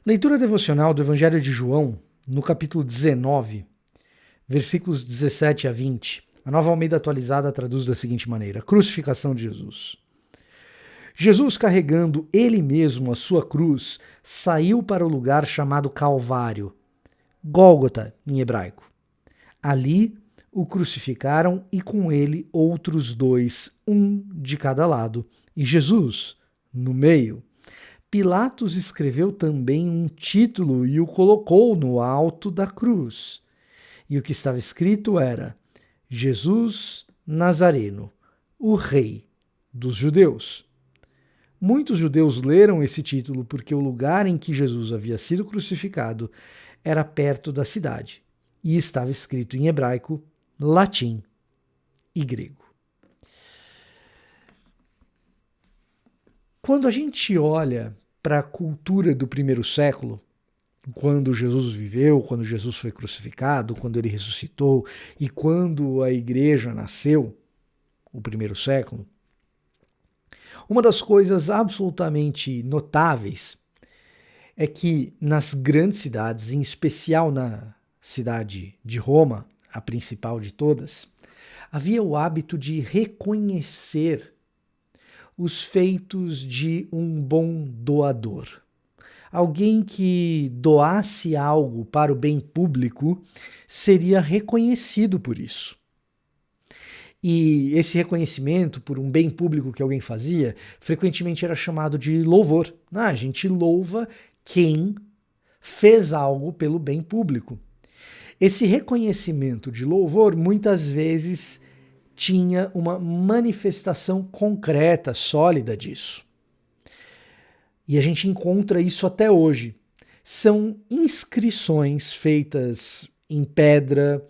Leitura devocional do Evangelho de João, no capítulo 19, versículos 17 a 20. A Nova Almeida Atualizada traduz da seguinte maneira: Crucificação de Jesus. Jesus, carregando ele mesmo a sua cruz, saiu para o lugar chamado Calvário, Gólgota em hebraico. Ali o crucificaram e com ele outros dois, um de cada lado, e Jesus no meio. Pilatos escreveu também um título e o colocou no alto da cruz. E o que estava escrito era: Jesus Nazareno, o Rei dos Judeus. Muitos judeus leram esse título porque o lugar em que Jesus havia sido crucificado era perto da cidade e estava escrito em hebraico, latim e grego. Quando a gente olha para a cultura do primeiro século, quando Jesus viveu, quando Jesus foi crucificado, quando ele ressuscitou e quando a igreja nasceu, o primeiro século, uma das coisas absolutamente notáveis é que nas grandes cidades, em especial na cidade de Roma, a principal de todas, havia o hábito de reconhecer os feitos de um bom doador. Alguém que doasse algo para o bem público seria reconhecido por isso. E esse reconhecimento por um bem público que alguém fazia, frequentemente era chamado de louvor. A gente louva quem fez algo pelo bem público. Esse reconhecimento de louvor muitas vezes tinha uma manifestação concreta, sólida disso. E a gente encontra isso até hoje. São inscrições feitas em pedra,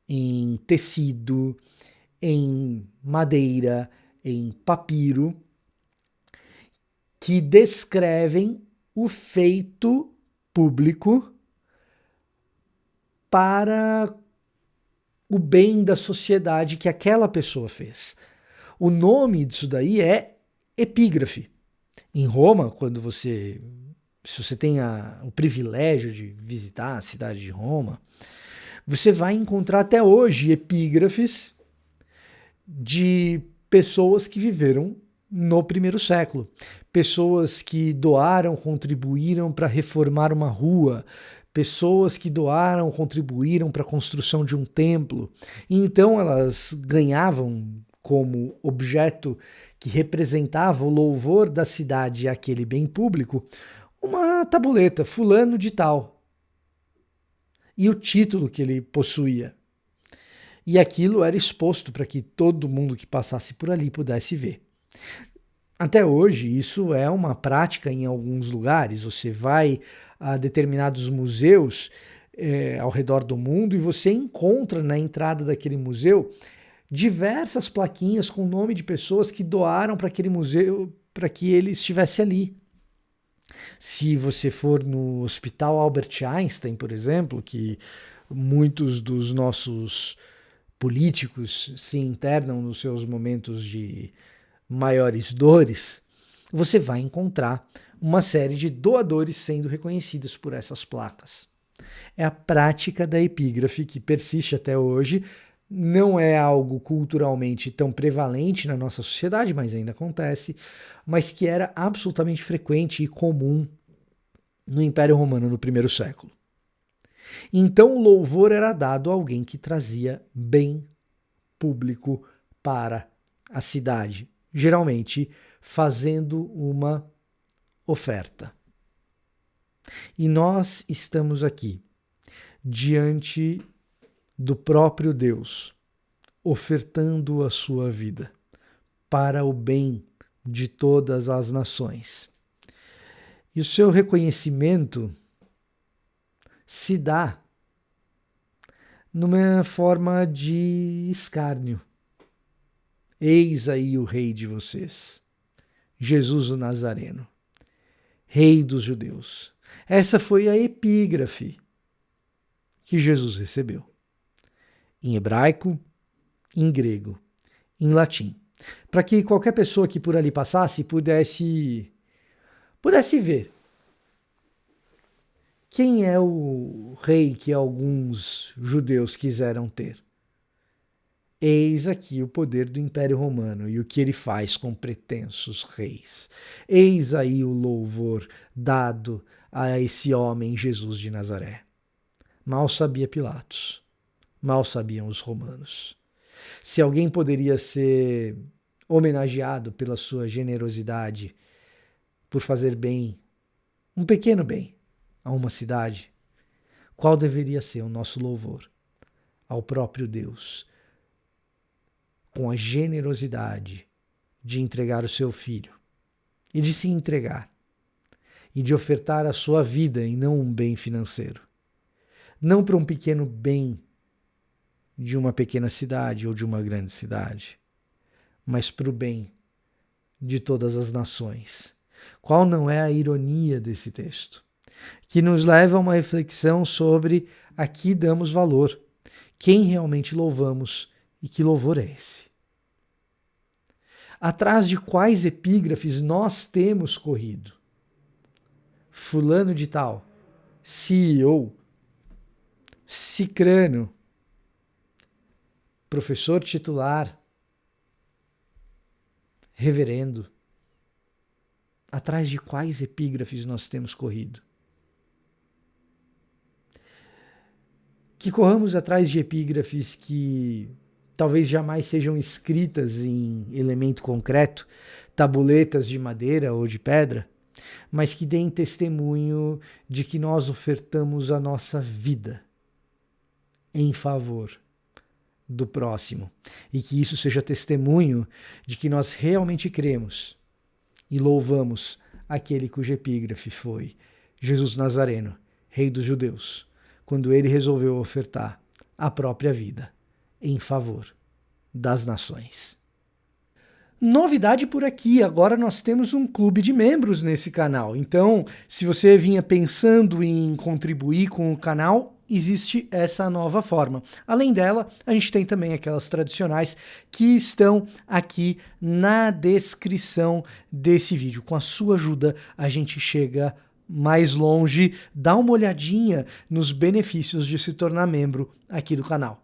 em tecido, em madeira, em papiro, que descrevem o feito público para o bem da sociedade que aquela pessoa fez. O nome disso daí é epígrafe. Em Roma, se você tem o privilégio de visitar a cidade de Roma, você vai encontrar até hoje epígrafes de pessoas que viveram no primeiro século. Pessoas que doaram, contribuíram para reformar uma rua, pessoas que doaram, contribuíram para a construção de um templo. E então elas ganhavam como objeto que representava o louvor da cidade àquele bem público uma tabuleta, fulano de tal, e o título que ele possuía. E aquilo era exposto para que todo mundo que passasse por ali pudesse ver. Até hoje, isso é uma prática em alguns lugares. Você vai a determinados museus ao redor do mundo e você encontra na entrada daquele museu diversas plaquinhas com o nome de pessoas que doaram para aquele museu para que ele estivesse ali. Se você for no Hospital Albert Einstein, por exemplo, que muitos dos nossos políticos se internam nos seus momentos de maiores dores, você vai encontrar uma série de doadores sendo reconhecidos por essas placas. É a prática da epígrafe que persiste até hoje. Não é algo culturalmente tão prevalente na nossa sociedade, mas ainda acontece, mas que era absolutamente frequente e comum no Império Romano no primeiro século. Então o louvor era dado a alguém que trazia bem público para a cidade, geralmente fazendo uma oferta. E nós estamos aqui diante do próprio Deus, ofertando a sua vida para o bem de todas as nações. E o seu reconhecimento se dá numa forma de escárnio. Eis aí o rei de vocês, Jesus o Nazareno, rei dos judeus. Essa foi a epígrafe que Jesus recebeu. Em hebraico, em grego, em latim. Para que qualquer pessoa que por ali passasse pudesse ver Quem é o rei que alguns judeus quiseram ter? Eis aqui o poder do Império Romano e o que ele faz com pretensos reis. Eis aí o louvor dado a esse homem Jesus de Nazaré. Mal sabia Pilatos, mal sabiam os romanos. Se alguém poderia ser homenageado pela sua generosidade, por fazer bem, um pequeno bem, a uma cidade, qual deveria ser o nosso louvor? Ao próprio Deus, com a generosidade de entregar o seu filho e de se entregar e de ofertar a sua vida e não um bem financeiro. Não para um pequeno bem de uma pequena cidade ou de uma grande cidade, mas para o bem de todas as nações. Qual não é a ironia desse texto? Que nos leva a uma reflexão sobre a que damos valor, quem realmente louvamos e que louvor é esse? Atrás de quais epígrafes nós temos corrido? Fulano de tal, CEO, cicrano, professor titular, reverendo. Atrás de quais epígrafes nós temos corrido? Que corramos atrás de epígrafes que talvez jamais sejam escritas em elemento concreto, tabuletas de madeira ou de pedra, mas que deem testemunho de que nós ofertamos a nossa vida em favor do próximo e que isso seja testemunho de que nós realmente cremos e louvamos aquele cujo epígrafe foi Jesus Nazareno, Rei dos Judeus, quando ele resolveu ofertar a própria vida em favor das nações. Novidade por aqui, agora nós temos um clube de membros nesse canal. Então, se você vinha pensando em contribuir com o canal, existe essa nova forma. Além dela, a gente tem também aquelas tradicionais que estão aqui na descrição desse vídeo. Com a sua ajuda, a gente chega mais longe. Dá uma olhadinha nos benefícios de se tornar membro aqui do canal.